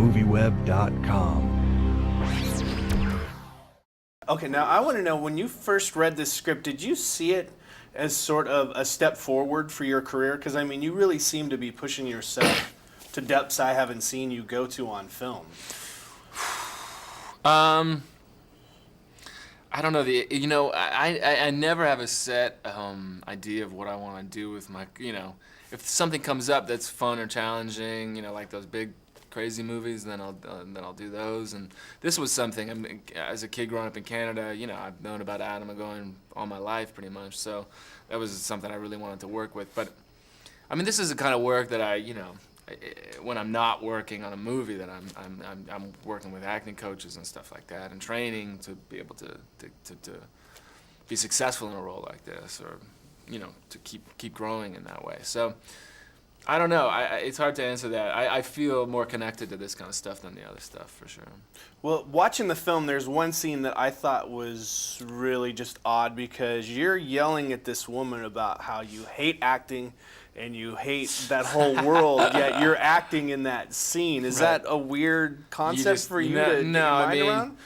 MovieWeb.com. Okay, now I want to know, when you first read this script, did you see it as sort of a step forward for your career? Because, I mean, you really seem to be pushing yourself to depths I haven't seen you go to on film. I don't know. I never have a set idea of what I want to do with my, if something comes up that's fun or challenging, like those big crazy movies, then I'll do those. And this was something. I mean, as a kid growing up in Canada, I've known about Adam going all my life pretty much. So that was something I really wanted to work with. But I mean, this is the kind of work that when I'm not working on a movie, that I'm working with acting coaches and stuff like that, and training to be able to be successful in a role like this, or to keep growing in that way. So I don't know. It's hard to answer that. I feel more connected to this kind of stuff than the other stuff, for sure. Well, watching the film, there's one scene that I thought was really just odd, because you're yelling at this woman about how you hate acting and you hate that whole world, yet you're acting in that scene. Is that a weird concept for you to get your mind around?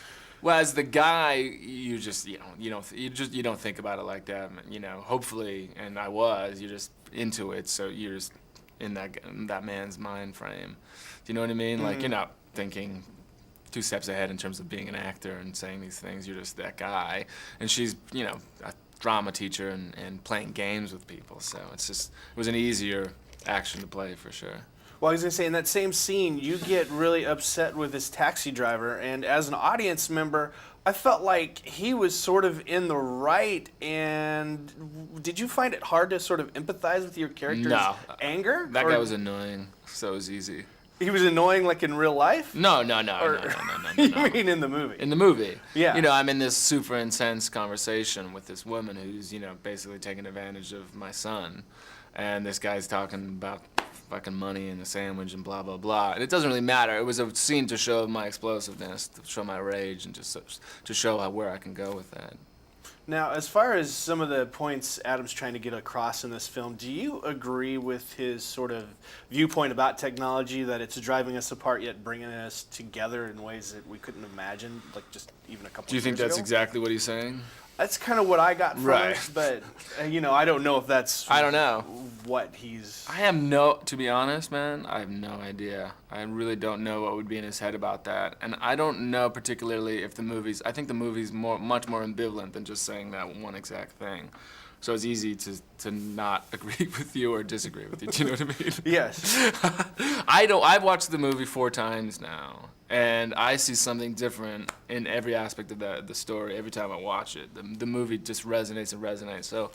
Well, as the guy, you don't think about it like that. Hopefully, and I was. You're just into it, so you're just in that man's mind frame. Do you know what I mean? Mm-hmm. Like, you're not thinking 2 steps ahead in terms of being an actor and saying these things. You're just that guy, and she's a drama teacher and playing games with people. So it was an easier action to play, for sure. Well, I was going to say, in that same scene, you get really upset with this taxi driver, and as an audience member, I felt like he was sort of in the right. And did you find it hard to sort of empathize with your character's anger? That guy was annoying, so it was easy. He was annoying, like, in real life? No. You mean in the movie? In the movie. Yeah. I'm in this super intense conversation with this woman who's, basically taking advantage of my son. And this guy's talking about fucking money and the sandwich and blah, blah, blah. And it doesn't really matter. It was a scene to show my explosiveness, to show my rage, and just to show where I can go with that. Now, as far as some of the points Adam's trying to get across in this film, do you agree with his sort of viewpoint about technology, that it's driving us apart yet bringing us together in ways that we couldn't imagine, like just even a couple of years ago? Do you think that's exactly what he's saying? That's kind of what I got from it, but I don't know if that's what he's... To be honest, man, I have no idea. I really don't know what would be in his head about that. And I don't know particularly if I think the movie's much more ambivalent than just saying that one exact thing. So it's easy to not agree with you or disagree with you. Do you know what I mean? Yes. I've watched the movie 4 times now, and I see something different in every aspect of the story every time I watch it. The movie just resonates and resonates. So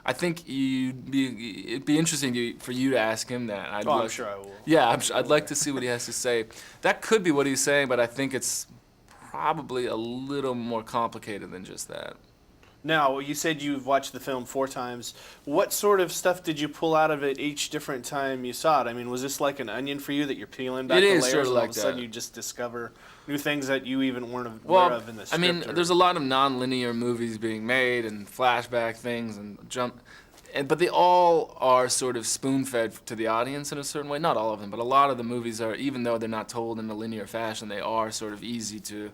I think it'd be interesting for you to ask him that. I'm sure I will. Yeah, I'd like to see what he has to say. That could be what he's saying, but I think it's probably a little more complicated than just that. Now, you said you've watched the film 4 times. What sort of stuff did you pull out of it each different time you saw it? I mean, was this like an onion for you that you're peeling back the layers, sort of and like all of a sudden you just discover new things that you even weren't aware of in the script? I mean, there's a lot of non-linear movies being made and flashback things but they all are sort of spoon-fed to the audience in a certain way. Not all of them, but a lot of the movies are, even though they're not told in a linear fashion, they are sort of easy to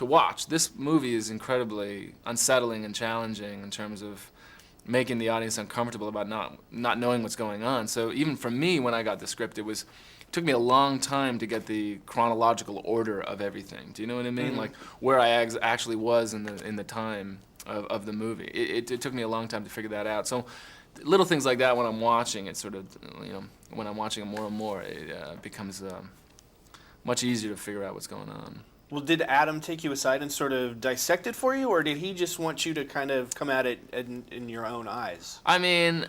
watch. This movie is incredibly unsettling and challenging in terms of making the audience uncomfortable about not knowing what's going on. So even for me, when I got the script, it took me a long time to get the chronological order of everything. Do you know what I mean? Mm-hmm. Like where I actually was in the time of the movie. It took me a long time to figure that out. So little things like that, when I'm watching it, sort of, when I'm watching it more and more, it becomes much easier to figure out what's going on. Well, did Adam take you aside and sort of dissect it for you, or did he just want you to kind of come at it in your own eyes? I mean,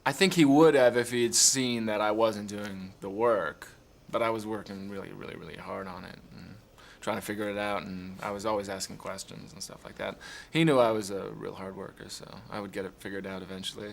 I think he would have if he had seen that I wasn't doing the work, but I was working really, really, really hard on it and trying to figure it out, and I was always asking questions and stuff like that. He knew I was a real hard worker, so I would get it figured out eventually.